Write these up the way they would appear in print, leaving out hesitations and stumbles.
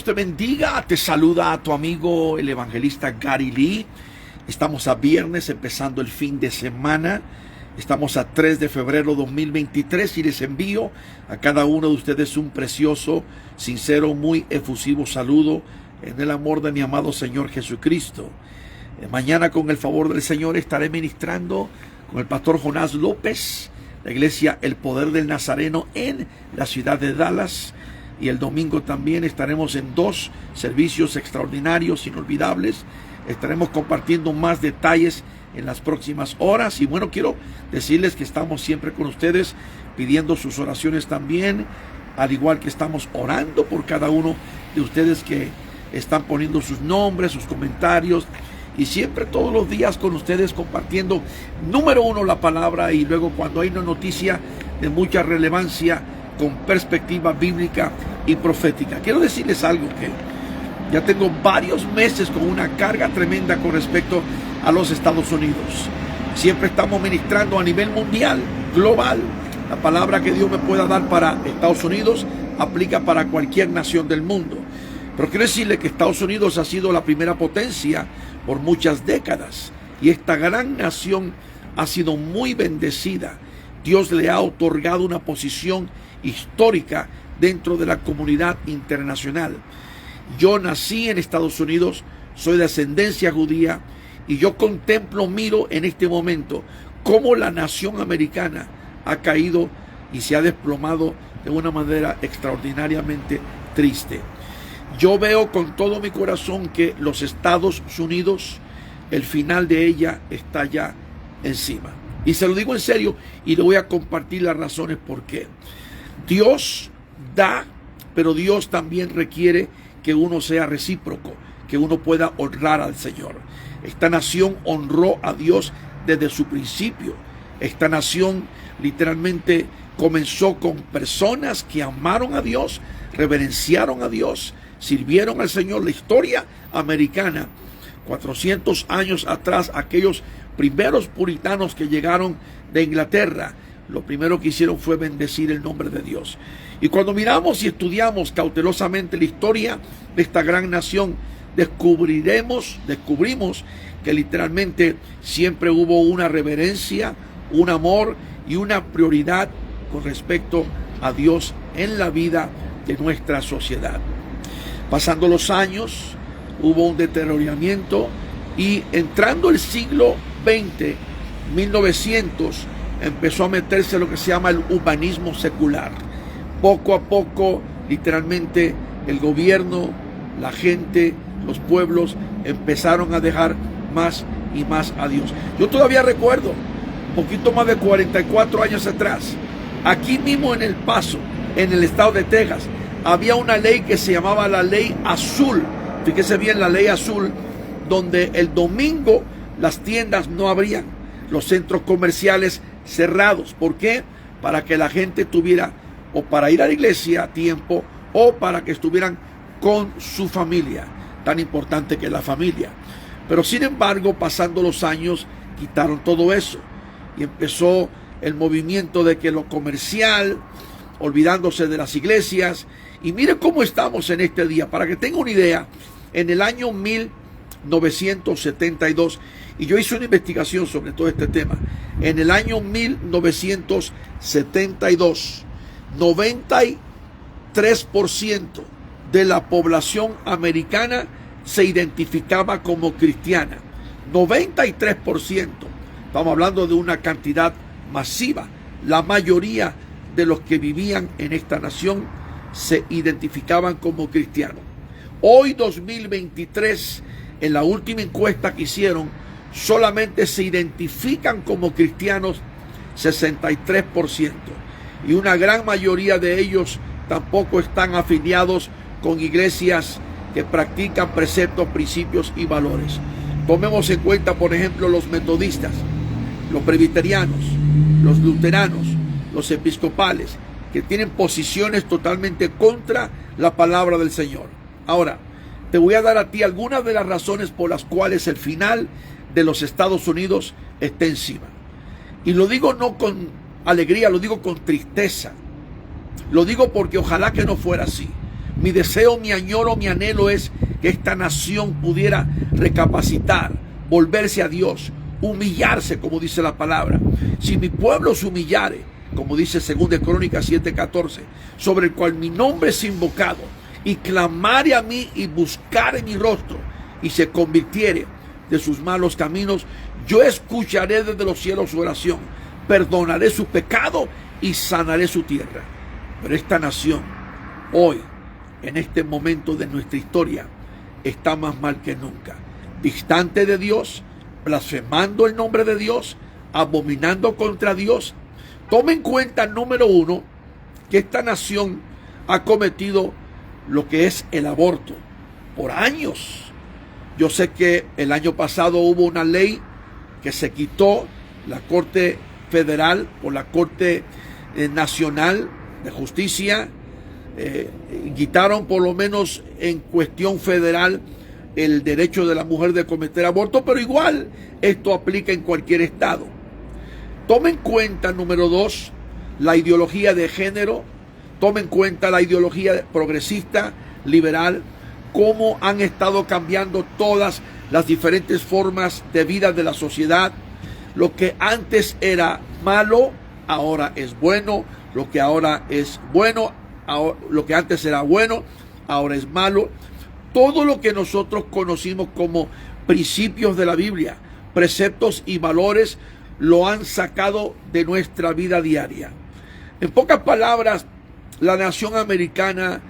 te bendiga. Te saluda a tu amigo el evangelista Gary Lee. Estamos a viernes, empezando el fin de semana. Estamos a 3 de febrero 2023 y les envío a cada uno de ustedes un precioso, sincero, muy efusivo saludo en el amor de mi amado Señor Jesucristo. Mañana, con el favor del Señor, estaré ministrando con el pastor Jonás López, la iglesia El Poder del Nazareno en la ciudad de Dallas. Y el domingo también estaremos en 2 servicios extraordinarios, inolvidables. Estaremos compartiendo más detalles en las próximas horas. Y bueno, quiero decirles que estamos siempre con ustedes, pidiendo sus oraciones también, al igual que estamos orando por cada uno de ustedes que están poniendo sus nombres, sus comentarios. Y siempre, todos los días, con ustedes compartiendo, número 1, la palabra, y luego cuando hay una noticia de mucha relevancia, con perspectiva bíblica y profética. Quiero decirles algo, que ya tengo varios meses con una carga tremenda con respecto a los Estados Unidos. Siempre estamos ministrando a nivel mundial, global. La palabra que Dios me pueda dar para Estados Unidos aplica para cualquier nación del mundo. Pero quiero decirle que Estados Unidos ha sido la primera potencia por muchas décadas. Y esta gran nación ha sido muy bendecida. Dios le ha otorgado una posición histórica dentro de la comunidad internacional. Yo nací en Estados Unidos, soy de ascendencia judía, y yo miro en este momento cómo la nación americana ha caído y se ha desplomado de una manera extraordinariamente triste. Yo veo con todo mi corazón que los Estados Unidos, el final de ella está ya encima. Y se lo digo en serio, y le voy a compartir las razones por qué. Dios da, pero Dios también requiere que uno sea recíproco, que uno pueda honrar al Señor. Esta nación honró a Dios desde su principio. Esta nación literalmente comenzó con personas que amaron a Dios, reverenciaron a Dios, sirvieron al Señor. La historia americana, 400 años atrás, aquellos primeros puritanos que llegaron de Inglaterra, lo primero que hicieron fue bendecir el nombre de Dios. Y cuando miramos y estudiamos cautelosamente la historia de esta gran nación, descubrimos que literalmente siempre hubo una reverencia, un amor y una prioridad con respecto a Dios en la vida de nuestra sociedad. Pasando los años, hubo un deterioramiento, y entrando el siglo XX, 1900, empezó a meterse lo que se llama el humanismo secular. Poco a poco, literalmente, el gobierno, la gente, los pueblos empezaron a dejar más y más a Dios. Yo todavía recuerdo, un poquito más de 44 años atrás, aquí mismo en El Paso, en el estado de Texas, había una ley que se llamaba la Ley Azul. Fíjese bien, la Ley Azul, donde el domingo las tiendas no abrían, los centros comerciales cerrados. ¿Por qué? Para que la gente tuviera, o para ir a la iglesia a tiempo, o para que estuvieran con su familia, tan importante que es la familia. Pero sin embargo, pasando los años, quitaron todo eso, y empezó el movimiento de que lo comercial, olvidándose de las iglesias. Y mire cómo estamos en este día, para que tenga una idea. En el año 1972, y yo hice una investigación sobre todo este tema, en el año 1972, 93% de la población americana se identificaba como cristiana. 93%. Estamos hablando de una cantidad masiva. La mayoría de los que vivían en esta nación se identificaban como cristianos. Hoy, 2023, en la última encuesta que hicieron, solamente se identifican como cristianos 63%. Y una gran mayoría de ellos tampoco están afiliados con iglesias que practican preceptos, principios y valores. Tomemos en cuenta, por ejemplo, los metodistas, los presbiterianos, los luteranos, los episcopales, que tienen posiciones totalmente contra la palabra del Señor. Ahora, te voy a dar a ti algunas de las razones por las cuales el final de los Estados Unidos está encima. Y lo digo no con alegría, lo digo con tristeza. Lo digo porque ojalá que no fuera así. Mi deseo, mi añoro, mi anhelo es que esta nación pudiera recapacitar, volverse a Dios, humillarse, como dice la palabra. Si mi pueblo se humillare, como dice 2 Crónicas 7:14, sobre el cual mi nombre es invocado, y clamare a mí y buscare mi rostro, y se convirtiere de sus malos caminos, yo escucharé desde los cielos su oración, perdonaré su pecado y sanaré su tierra. Pero esta nación, hoy, en este momento de nuestra historia, está más mal que nunca, distante de Dios, blasfemando el nombre de Dios, abominando contra Dios. Tome en cuenta, número uno, que esta nación ha cometido lo que es el aborto por años. Yo sé que el año pasado hubo una ley que se quitó la Corte Federal por la Corte Nacional de Justicia. Quitaron por lo menos en cuestión federal el derecho de la mujer de cometer aborto, pero igual esto aplica en cualquier estado. Tome en cuenta, número dos, la ideología de género. Tome en cuenta la ideología progresista, liberal, cómo han estado cambiando todas las diferentes formas de vida de la sociedad. Lo que antes era malo, ahora es bueno. Lo que ahora es bueno, lo que antes era bueno, ahora es malo. Todo lo que nosotros conocimos como principios de la Biblia, preceptos y valores, lo han sacado de nuestra vida diaria. En pocas palabras, la nación americana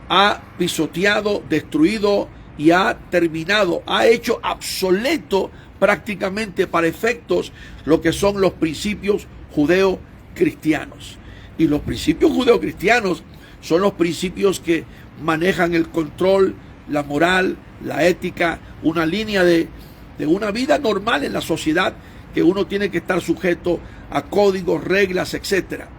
ha pisoteado, destruido y ha terminado, ha hecho obsoleto prácticamente para efectos lo que son los principios judeo-cristianos. Y los principios judeo-cristianos son los principios que manejan el control, la moral, la ética, una línea de una vida normal en la sociedad, que uno tiene que estar sujeto a códigos, reglas, etcétera.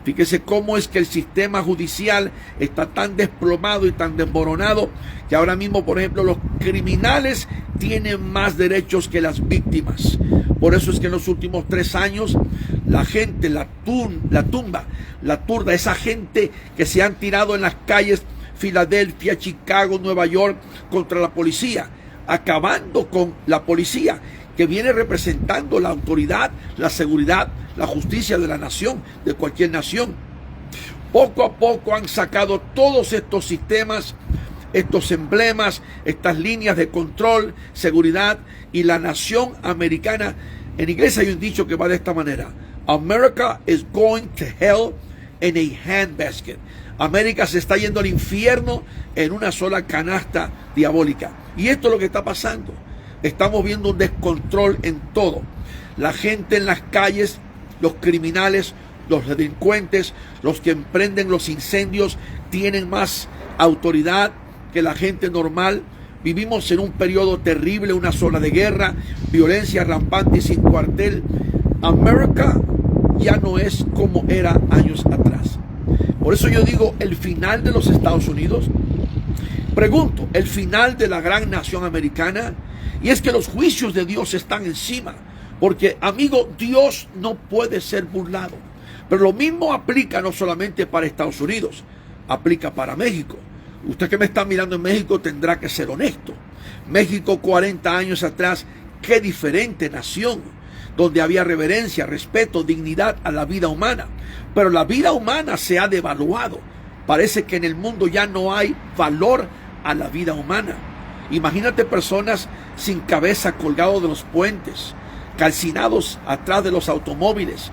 Fíjese cómo es que el sistema judicial está tan desplomado y tan desmoronado que ahora mismo, por ejemplo, los criminales tienen más derechos que las víctimas. Por eso es que en los últimos 3 años la gente, la turba, esa gente que se han tirado en las calles Filadelfia, Chicago, Nueva York contra la policía, acabando con la policía que viene representando la autoridad, la seguridad, la justicia de la nación, de cualquier nación. Poco a poco han sacado todos estos sistemas, estos emblemas, estas líneas de control, seguridad, y la nación americana, en inglés hay un dicho que va de esta manera: America is going to hell in a handbasket. América se está yendo al infierno en una sola canasta diabólica. Y esto es lo que está pasando. Estamos viendo un descontrol en todo. La gente en las calles, los criminales, los delincuentes, los que emprenden los incendios, tienen más autoridad que la gente normal. Vivimos en un periodo terrible, una zona de guerra, violencia rampante y sin cuartel. América ya no es como era años atrás. Por eso yo digo, el final de los Estados Unidos, pregunto, el final de la gran nación americana. Y es que los juicios de Dios están encima, porque, amigo, Dios no puede ser burlado. Pero lo mismo aplica no solamente para Estados Unidos, aplica para México. Usted que me está mirando en México tendrá que ser honesto. México 40 años atrás, qué diferente nación, donde había reverencia, respeto, dignidad a la vida humana. Pero la vida humana se ha devaluado. Parece que en el mundo ya no hay valor a la vida humana. Imagínate personas sin cabeza colgados de los puentes, calcinados atrás de los automóviles,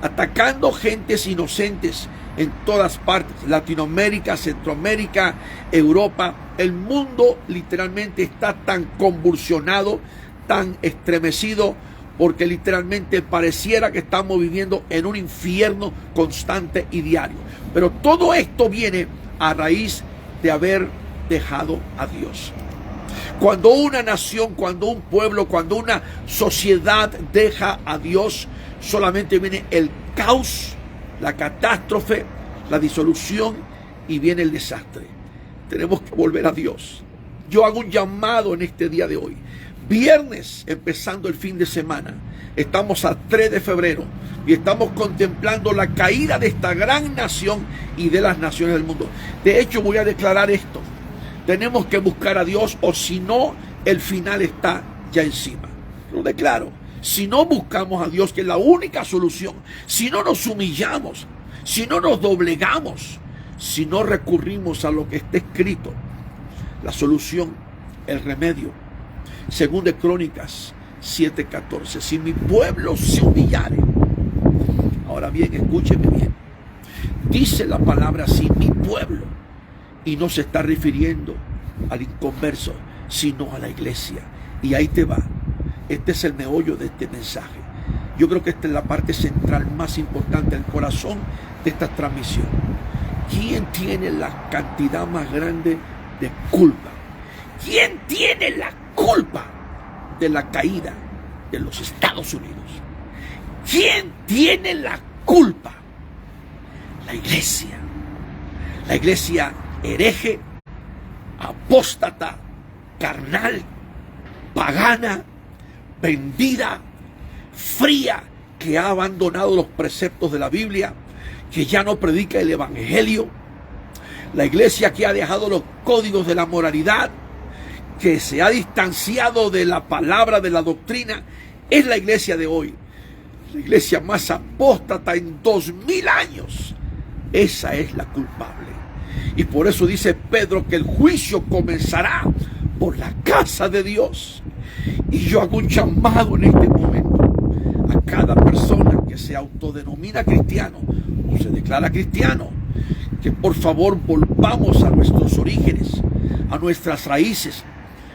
atacando gentes inocentes en todas partes, Latinoamérica, Centroamérica, Europa. El mundo literalmente está tan convulsionado, tan estremecido, porque literalmente pareciera que estamos viviendo en un infierno constante y diario. Pero todo esto viene a raíz de haber dejado a Dios. Cuando una nación, cuando un pueblo, cuando una sociedad deja a Dios, solamente viene el caos, la catástrofe, la disolución y viene el desastre. Tenemos que volver a Dios. Yo hago un llamado en este día de hoy. Viernes, empezando el fin de semana. Estamos a 3 de febrero y estamos contemplando la caída de esta gran nación y de las naciones del mundo. De hecho, voy a declarar esto. Tenemos que buscar a Dios, o si no, el final está ya encima. Lo declaro. Si no buscamos a Dios, que es la única solución, si no nos humillamos, si no nos doblegamos, si no recurrimos a lo que está escrito, la solución, el remedio, según de Crónicas 7:14, si mi pueblo se humillare. Ahora bien, escúcheme bien. Dice la palabra así, mi pueblo, y no se está refiriendo al inconverso, sino a la iglesia. Y ahí te va. Este es el meollo de este mensaje. Yo creo que esta es la parte central más importante, el corazón de esta transmisión. ¿Quién tiene la cantidad más grande de culpa? ¿Quién tiene la culpa de la caída de los Estados Unidos? ¿Quién tiene la culpa? La iglesia. La iglesia hereje, apóstata, carnal, pagana, vendida, fría, que ha abandonado los preceptos de la Biblia, que ya no predica el evangelio. La iglesia que ha dejado los códigos de la moralidad, que se ha distanciado de la palabra, de la doctrina, es la iglesia de hoy. La iglesia más apóstata en 2000 años. Esa es la culpable. Y por eso dice Pedro que el juicio comenzará por la casa de Dios. Y yo hago un llamado en este momento a cada persona que se autodenomina cristiano o se declara cristiano, que por favor volvamos a nuestros orígenes, a nuestras raíces,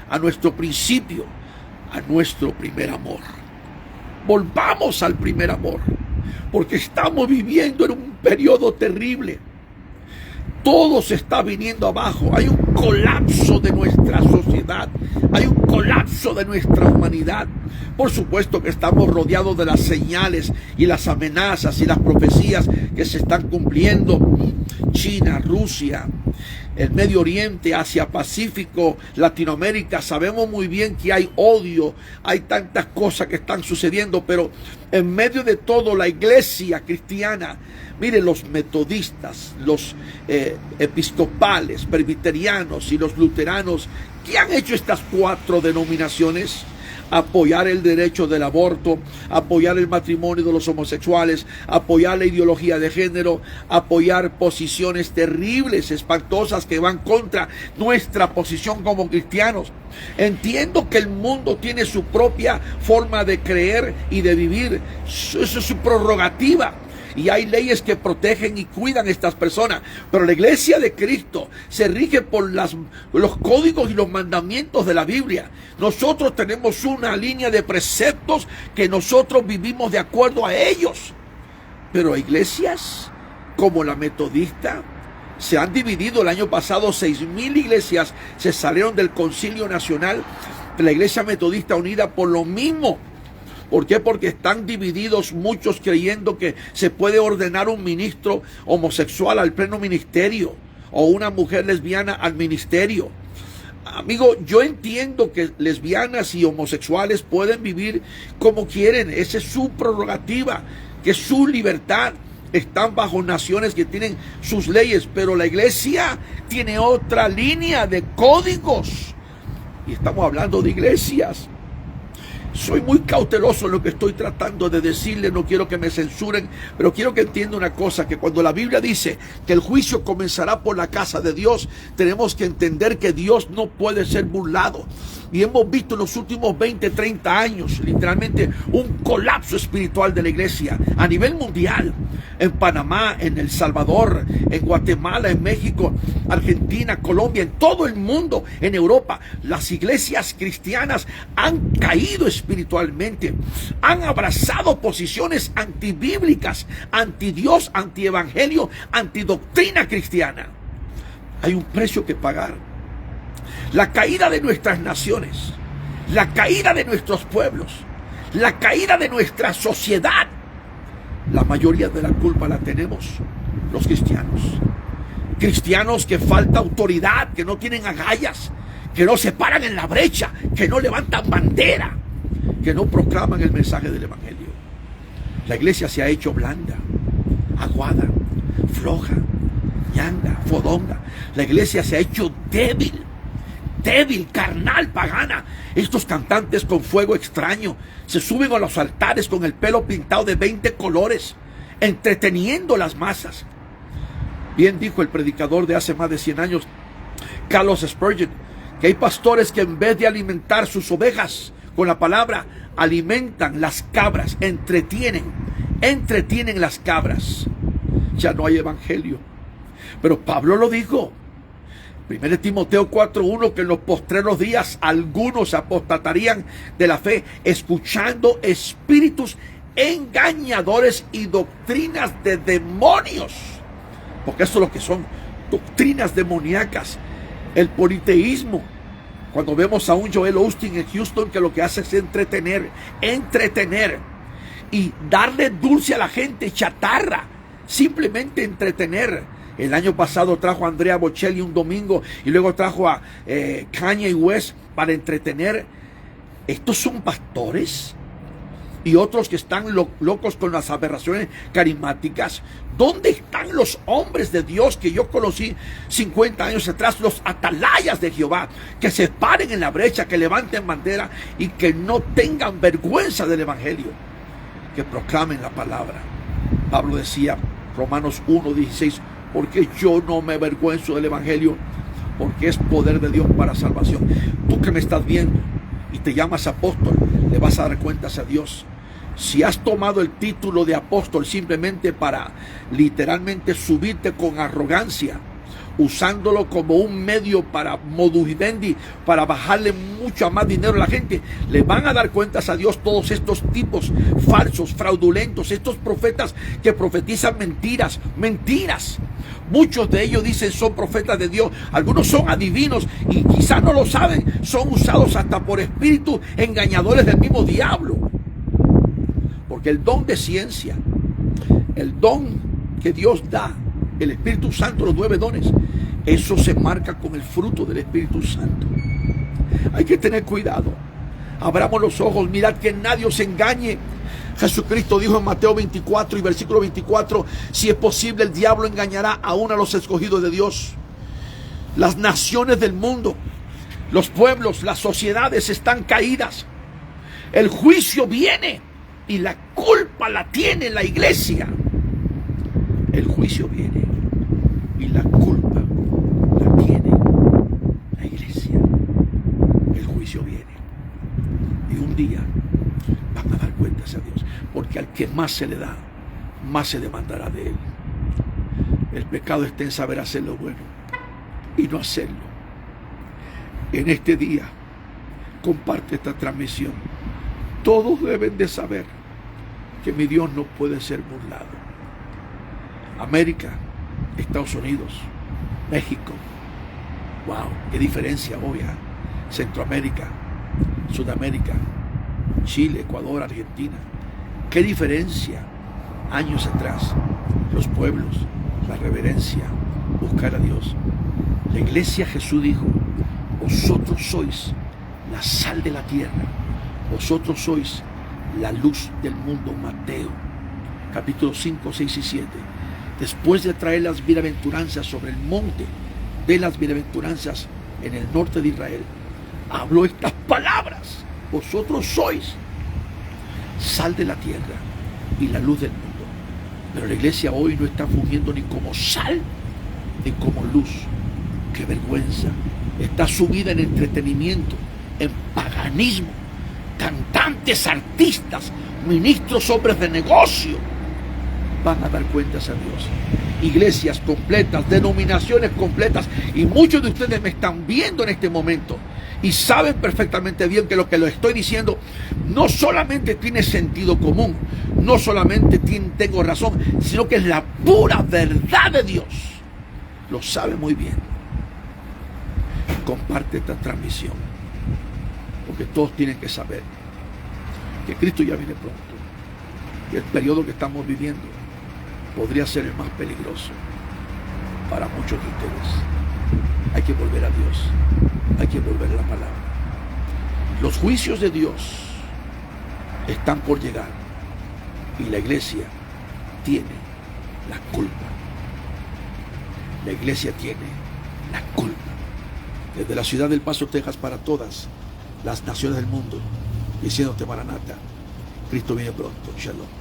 a nuestro principio, a nuestro primer amor. Volvamos al primer amor, porque estamos viviendo en un periodo terrible. Todo se está viniendo abajo. Hay un colapso de nuestra sociedad. Hay un colapso de nuestra humanidad. Por supuesto que estamos rodeados de las señales y las amenazas y las profecías que se están cumpliendo. China, Rusia, el Medio Oriente, Asia Pacífico, Latinoamérica. Sabemos muy bien que hay odio, hay tantas cosas que están sucediendo, pero en medio de todo la iglesia cristiana, mire, los metodistas, los episcopales, presbiterianos y los luteranos, ¿qué han hecho estas 4 denominaciones? Apoyar el derecho del aborto, apoyar el matrimonio de los homosexuales, apoyar la ideología de género, apoyar posiciones terribles, espantosas, que van contra nuestra posición como cristianos. Entiendo que el mundo tiene su propia forma de creer y de vivir. Eso es su prerrogativa. Y hay leyes que protegen y cuidan a estas personas. Pero la iglesia de Cristo se rige por los códigos y los mandamientos de la Biblia. Nosotros tenemos una línea de preceptos que nosotros vivimos de acuerdo a ellos. Pero iglesias como la metodista se han dividido. El año pasado 6,000 iglesias se salieron del Concilio Nacional de la Iglesia Metodista Unida por lo mismo. ¿Por qué? Porque están divididos, muchos creyendo que se puede ordenar un ministro homosexual al pleno ministerio o una mujer lesbiana al ministerio. Amigo, yo entiendo que lesbianas y homosexuales pueden vivir como quieren, esa es su prerrogativa, que es su libertad. Están bajo naciones que tienen sus leyes, pero la iglesia tiene otra línea de códigos. Y estamos hablando de iglesias. Soy muy cauteloso en lo que estoy tratando de decirle, no quiero que me censuren, pero quiero que entienda una cosa, que cuando la Biblia dice que el juicio comenzará por la casa de Dios, tenemos que entender que Dios no puede ser burlado. Y hemos visto en los últimos 20, 30 años, literalmente, un colapso espiritual de la iglesia a nivel mundial. En Panamá, en El Salvador, en Guatemala, en México, Argentina, Colombia, en todo el mundo, en Europa. Las iglesias cristianas han caído espiritualmente. Han abrazado posiciones antibíblicas, antidios, antievangelio, antidoctrina cristiana. Hay un precio que pagar. La caída de nuestras naciones, la caída de nuestros pueblos, la caída de nuestra sociedad, la mayoría de la culpa la tenemos los cristianos. Cristianos que falta autoridad, que no tienen agallas, que no se paran en la brecha, que no levantan bandera, que no proclaman el mensaje del evangelio. La iglesia se ha hecho blanda, aguada, floja, ñanga, fodonga. La iglesia se ha hecho débil, carnal, pagana. Estos cantantes con fuego extraño se suben a los altares con el pelo pintado de 20 colores, entreteniendo las masas. Bien dijo el predicador de hace más de 100 años, Carlos Spurgeon, que hay pastores que en vez de alimentar sus ovejas con la palabra, alimentan las cabras, entretienen las cabras. Ya no hay evangelio. Pero Pablo lo dijo, 1 Timoteo 4:1, que en los postreros días algunos apostatarían de la fe, escuchando espíritus engañadores y doctrinas de demonios. Porque eso es lo que son, doctrinas demoníacas. El politeísmo. Cuando vemos a un Joel Osteen en Houston, que lo que hace es entretener y darle dulce a la gente, chatarra, simplemente entretener. El año pasado trajo a Andrea Bocelli un domingo y luego trajo a Kanye West para entretener. Estos son pastores y otros que están locos con las aberraciones carismáticas. ¿Dónde están los hombres de Dios que yo conocí 50 años atrás? Los atalayas de Jehová, que se paren en la brecha, que levanten bandera y que no tengan vergüenza del evangelio, que proclamen la palabra. Pablo decía, Romanos 1:16, porque yo no me avergüenzo del evangelio, porque es poder de Dios para salvación. Tú que me estás viendo y te llamas apóstol, le vas a dar cuentas a Dios. Si has tomado el título de apóstol simplemente para literalmente subirte con arrogancia, usándolo como un medio para modus vivendi, para bajarle mucho más dinero a la gente, le van a dar cuentas a Dios todos estos tipos falsos, fraudulentos, estos profetas que profetizan mentiras. Muchos de ellos dicen son profetas de Dios, algunos son adivinos y quizás no lo saben, son usados hasta por espíritus engañadores del mismo diablo. Porque el don de ciencia, el don que Dios da, el Espíritu Santo, los 9 dones, eso se marca con el fruto del Espíritu Santo. Hay que tener cuidado. Abramos los ojos, mirad que nadie os engañe. Jesucristo dijo en Mateo 24 y versículo 24, si es posible el diablo engañará aún a los escogidos de Dios. Las naciones del mundo, los pueblos, las sociedades están caídas. El juicio viene y la culpa la tiene la iglesia. El juicio viene y la culpa la tiene la iglesia. El juicio viene y un día van a dar cuentas a Dios, porque al que más se le da, más se demandará de él. El pecado está en saber hacer lo bueno y no hacerlo. En este día comparte esta transmisión. Todos deben de saber que mi Dios no puede ser burlado. América, Estados Unidos, México, wow, qué diferencia obvia. Centroamérica, Sudamérica, Chile, Ecuador, Argentina, qué diferencia. Años atrás, los pueblos, la reverencia, buscar a Dios. La iglesia, Jesús dijo, vosotros sois la sal de la tierra, vosotros sois la luz del mundo. Mateo capítulo 5, 6 y 7. Después de traer las bienaventuranzas sobre el monte de las bienaventuranzas en el norte de Israel, habló estas palabras: vosotros sois sal de la tierra y la luz del mundo. Pero la iglesia hoy no está fungiendo ni como sal ni como luz. ¡Qué vergüenza! Está sumida en entretenimiento, en paganismo. Cantantes, artistas, ministros, hombres de negocio van a dar cuentas a Dios. Iglesias completas, denominaciones completas, y muchos de ustedes me están viendo en este momento y saben perfectamente bien que lo estoy diciendo no solamente tiene sentido común, no solamente tengo razón, sino que es la pura verdad de Dios. Lo sabe muy bien. Comparte esta transmisión, porque todos tienen que saber que Cristo ya viene pronto, y el periodo que estamos viviendo podría ser el más peligroso para muchos de ustedes. Hay Hay que volver a Dios. Hay que volver a la palabra. Los juicios de Dios están por llegar y la iglesia tiene la culpa. La iglesia tiene la culpa. Desde la ciudad del Paso, Texas, para todas las naciones del mundo, diciéndote Maranata, Cristo viene pronto. Shalom.